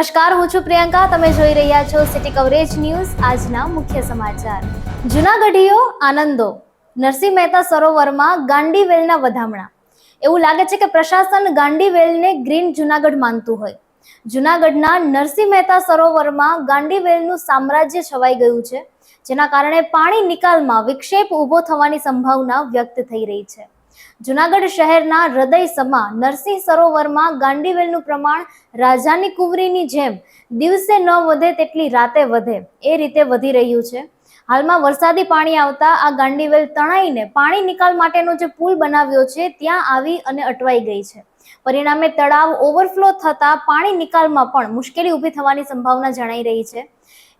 નમસ્કાર, હું છું પ્રિયંકા. તમે જોઈ રહ્યા છો સિટી કવરેજ ન્યૂઝ. આજના મુખ્ય સમાચાર. જૂનાગઢીઓ આનંદો. નરસિંહ મહેતા સરોવરમાં ગાંડીવેલના વધામણા. એવું લાગે છે કે પ્રશાસન ગાંડીવેલને ગ્રીન જૂનાગઢ માનતું હોય. જૂનાગઢના નરસિંહ મહેતા સરોવરમાં ગાંડીવેલનું સામ્રાજ્ય છવાઈ ગયું છે, જેના કારણે પાણી નિકાલમાં વિક્ષેપ ઊભો થવાની સંભાવના વ્યક્ત થઈ રહી છે. જૂનાગઢ શહેરના હૃદય સમા નરસિંહ સરોવરમાં ગાંડીવેલનું પ્રમાણ રાજાની કુંવરીની જેમ દિવસે ન વધે તેટલી રાતે વધે એ રીતે વધી રહ્યું છે. હાલમાં વરસાદી પાણી આવતા આ ગાંડીવેલ તણાઈને પાણી નિકાલ માટેનો જે પુલ બનાવ્યો છે ત્યાં આવી અને અટવાઈ ગઈ છે. પરિણામે તળાવ ઓવરફ્લો થતા પાણી નિકાલમાં પણ મુશ્કેલી ઊભી થવાની સંભાવના જણાઈ રહી છે.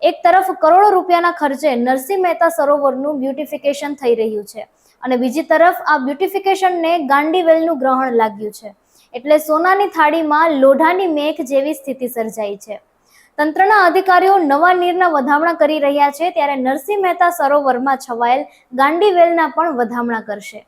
એક તરફ કરોડો રૂપિયાના ખર્ચે નરસિંહ મહેતા સરોવરનું બ્યુટિફિકેશન થઈ રહ્યું છે અને બીજી તરફ આ બ્યુટિફિકેશનને ગાંડીવેલનું ગ્રહણ લાગ્યું છે, એટલે સોનાની થાળીમાં લોઢાની મેઘ જેવી સ્થિતિ સર્જાઈ છે. તંત્રના અધિકારીઓ નવા નીરના વધામણા કરી રહ્યા છે, ત્યારે નરસિંહ મહેતા સરોવરમાં છવાયેલ ગાંડીવેલના પણ વધામણા કરશે.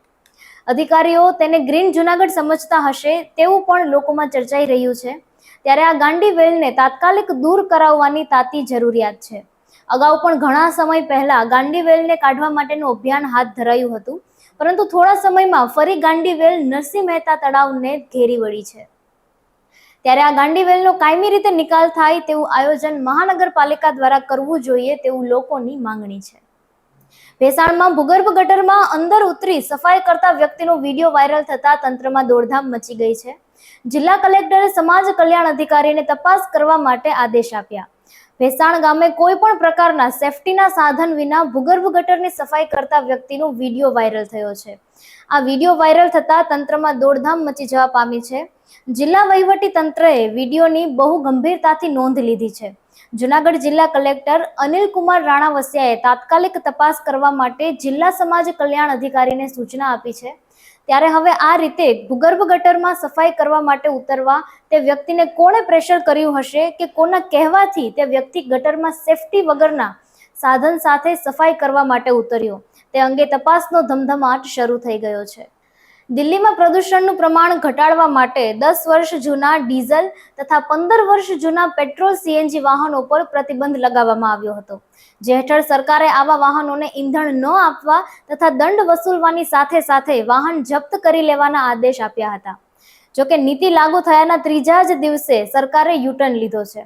અધિકારીઓ તેને ગ્રીન જૂનાગઢ સમજતા હશે તેવું પણ લોકોમાં ચર્ચાઈ રહ્યું છે. ત્યારે આ ગાંડીવેલને તાત્કાલિક દૂર કરાવવાની તાતી જરૂરિયાત છે. અગાઉ પણ ઘણા સમય પહેલા ગાંડીવેલને કાઢવા માટેનું અભિયાન હાથ ધરાયું હતું, પરંતુ થોડા સમયમાં ફરી ગાંડીવેલ નરસિંહ મહેતા તળાવને ઘેરી વળી છે. ત્યારે આ ગાંડીવેલનો કાયમી રીતે નિકાલ થાય તેવું આયોજન મહાનગરપાલિકા દ્વારા કરવું જોઈએ તેવું લોકોની માંગણી છે. ભેસાણમાં ભૂગર્ભ ગટરમાં અંદર ઉતરી સફાઈ કરતા વ્યક્તિનો વિડીયો વાયરલ થતા તંત્રમાં દોડધામ મચી ગઈ છે. જિલ્લા કલેક્ટરે સમાજ કલ્યાણ અધિકારીને તપાસ કરવા માટે આદેશ આપ્યા. ભેસાણ ગામે કોઈ પણ પ્રકારના સેફટીના સાધન વિના ભૂગર્ભ ગટરની સફાઈ કરતા વ્યક્તિનો વિડીયો વાયરલ થયો છે. આ વિડીયો વાયરલ થતા તંત્રમાં દોડધામ મચી જવા પામી છે. જિલ્લા વહીવટી તંત્રએ વિડીયોની બહુ ગંભીરતાથી નોંધ લીધી છે. જૂનાગઢ જિલ્લા કલેક્ટર અનિલ કુમાર રાણાવસિયાએ તાત્કાલિક તપાસ કરવા માટે જિલ્લા સમાજ કલ્યાણ અધિકારીને સૂચના આપી છે. ત્યારે હવે આ રીતે ભૂગર્ભ ગટરમાં સફાઈ કરવા માટે ઉતરવા તે વ્યક્તિને કોણે પ્રેશર કર્યું હશે કે કોના કહેવાથી તે વ્યક્તિ ગટરમાં સેફટી વગરના સાધન સાથે સફાઈ કરવા માટે ઉતર્યો તે અંગે તપાસનો ધમધમાટ શરૂ થઈ ગયો છે. દિલ્હીમાં પ્રદૂષણનું પ્રમાણ ઘટાડવા માટે 10 વર્ષ જૂના ડીઝલ તથા 15 વર્ષ જૂના પેટ્રોલ CNG વાહનો પર પ્રતિબંધ લગાવવામાં આવ્યો હતો, જે હેઠળ સરકારે આવા વાહનોને ઈંધણ ન આપવા તથા દંડ વસૂલવાની સાથે સાથે વાહન જપ્ત કરી લેવાના આદેશ આપ્યા હતા. જોકે નીતિ લાગુ થયાના ત્રીજા જ દિવસે સરકારે યુટર્ન લીધો છે.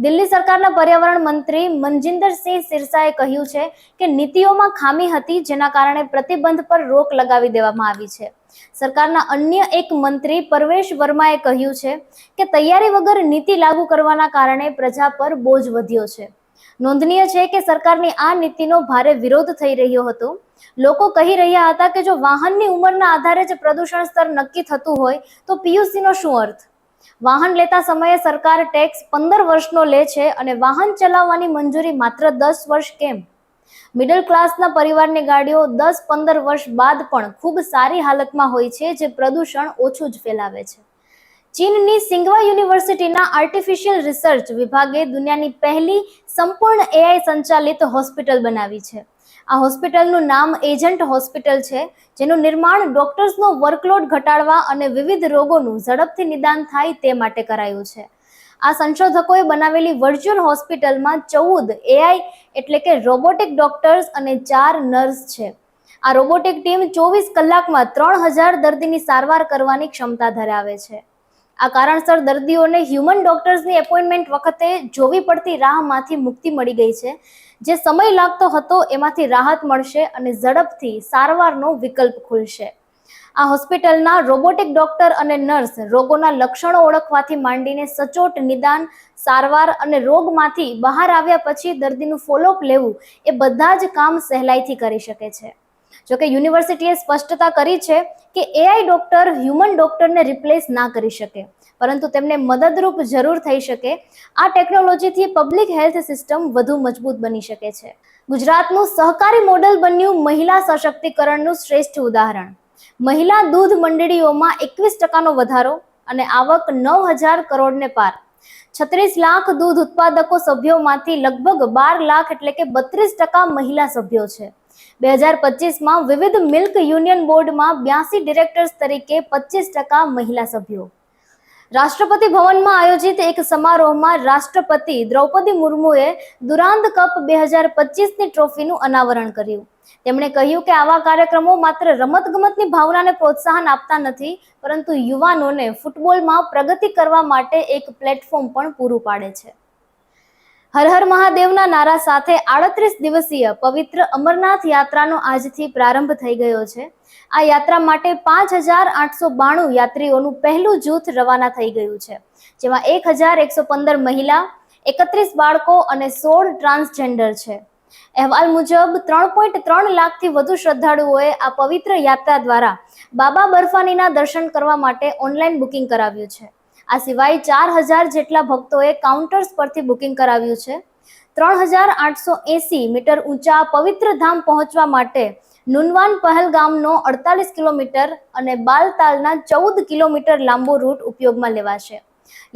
દિલ્હી સરકારના પર્યાવરણ મંત્રી મનજિંદરસિંહ સિરસાએ કહ્યું છે કે નીતિઓમાં ખામી હતી, જેના કારણે પ્રતિબંધ પર રોક લગાવી દેવામાં આવી છે. સરકારના અન્ય એક મંત્રી પરવેશ વર્માએ કહ્યું છે કે તૈયારી વગર નીતિ લાગુ કરવાના કારણે પ્રજા પર બોજ વધ્યો છે. નોંધનીય છે કે સરકારની આ નીતિનો ભારે વિરોધ થઈ રહ્યો હતો. લોકો કહી રહ્યા હતા કે જો વાહનની ઉંમરના આધારે જ પ્રદૂષણ સ્તર નક્કી થતું હોય તો PUCનો શું અર્થ? વાહન લેતા સમયે સરકાર ટેક્સ 15 વર્ષનો લે છે અને વાહન ચલાવવાની મંજૂરી માત્ર 10 વર્ષ કેમ? મિડલ ક્લાસના પરિવારની ગાડીઓ 10-15 વર્ષ બાદ પણ ખૂબ સારી હાલતમાં હોય છે, જે પ્રદૂષણ ઓછું જ ફેલાવે છે. ચીનની સિંઘવા યુનિવર્સિટીના આર્ટિફિશિયલ રિસર્ચ વિભાગે દુનિયાની પહેલી સંપૂર્ણ AI સંચાલિત હોસ્પિટલ બનાવી છે. આ હોસ્પિટલનું નામ એજન્ટ હોસ્પિટલ છે, જેનું નિર્માણ ડોક્ટર્સનો વર્કલોડ ઘટાડવા અને વિવિધ રોગોનું ઝડપથી નિદાન થાય તે માટે કરાયું છે. આ સંશોધકોએ બનાવેલી વર્ચ્યુઅલ હોસ્પિટલમાં 14 AI એટલે કે રોબોટિક ડોક્ટર્સ અને 4 નર્સ છે. આ રોબોટિક ટીમ 24 કલાકમાં 3000 દર્દીની સારવાર કરવાની ક્ષમતા ધરાવે છે. આ કારણસર દર્દીઓને હ્યુમન ડોક્ટર્સની એપોઇન્ટમેન્ટ વખતે જોવી પડતી રાહમાંથી મુક્તિ મળી ગઈ છે. જે સમય લાગતો હતો એમાંથી રાહત મળશે અને ઝડપથી સારવારનો વિકલ્પ ખુલશે. આ હોસ્પિટલના રોબોટિક ડોક્ટર અને નર્સ રોગોના લક્ષણો ઓળખવાથી માંડીને સચોટ નિદાન, સારવાર અને રોગમાંથી બહાર આવ્યા પછી દર્દીનું ફોલોઅપ લેવું એ બધા જ કામ સહેલાઈથી કરી શકે છે. જોકે યુનિવર્સિટીએ સ્પષ્ટતા કરી છે કે AI ડોક્ટર હ્યુમન ડોક્ટરને રિપ્લેસ ના કરી શકે, પરંતુ તેમને મદદરૂપ જરૂર થઈ શકે. આ ટેકનોલોજીથી પબ્લિક હેલ્થ સિસ્ટમ વધુ મજબૂત બની શકે છે. ગુજરાતનું સહકારી મોડેલ બન્યું મહિલા સશક્તિકરણનું શ્રેષ્ઠ ઉદાહરણ. મહિલા દૂધ મંડળીઓમાં 21% વધારો અને આવક 9,000 કરોડને પાર. 36 લાખ દૂધ ઉત્પાદકો સભ્યોમાંથી લગભગ 12 લાખ એટલે કે 32% મહિલા સભ્યો છે. 2025માં વિવિધ મિલ્ક યુનિયન બોર્ડમાં 82 ડિરેક્ટર્સ તરીકે 25% મહિલા સભ્યો. રાષ્ટ્રપતિ ભવનમાં આયોજિત એક સમારોહમાં રાષ્ટ્રપતિ દ્રૌપદી મુર્મુએ દુરાંદ કપ 2025ની ટ્રોફીનું અનાવરણ કર્યું. તેમણે કહ્યું કે આવા કાર્યક્રમો માત્ર રમતગમતની ભાવનાને પ્રોત્સાહન આપતા નથી, પરંતુ યુવાનોને ફૂટબોલમાં પ્રગતિ કરવા માટે એક પ્લેટફોર્મ પણ પૂરું પાડે છે. હર હર મહાદેવના નારા સાથે 38 દિવસીય પવિત્ર અમરનાથ યાત્રાનો આજથી પ્રારંભ થઈ ગયો છે. આ યાત્રા માટે 5,892 યાત્રીઓનું પહેલું જૂથ રવાના થઈ ગયું છે, જેમાં 1,115 મહિલા, 31 બાળકો અને 16 ટ્રાન્સજેન્ડર છે. અહેવાલ મુજબ 3.3 લાખથી વધુ શ્રદ્ધાળુઓએ આ પવિત્ર યાત્રા દ્વારા બાબા બર્ફાનીના દર્શન કરવા માટે ઓનલાઈન બુકિંગ કરાવ્યું છે. આ સિવાય 4,000 જેટલા ભક્તોએ કાઉન્ટર્સ પરથી બુકિંગ કરાવ્યું છે. 3,880 મીટર ઊંચા પવિત્ર ધામ પહોંચવા માટે નુનવાન પહલગામનો 48 કિલોમીટર અને બાલતાલના 14 કિલોમીટર લાંબો રૂટ ઉપયોગમાં લેવાશે.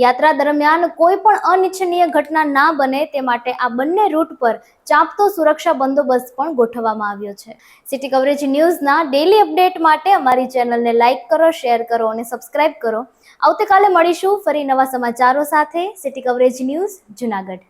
યાત્રા દરમિયાન કોઈ પણ અનિચ્છનીય ઘટના ના બને તે માટે આ બંને રૂટ પર ચાંપતો સુરક્ષા બંદોબસ્ત પણ ગોઠવવામાં આવ્યો છે. સિટી કવરેજ ન્યૂઝના ડેલી અપડેટ માટે અમારી ચેનલને લાઇક કરો, શેર કરો અને સબસ્ક્રાઇબ કરો. આવતીકાલે મળીશું ફરી નવા સમાચારો સાથે. City coverage news, Junagadh.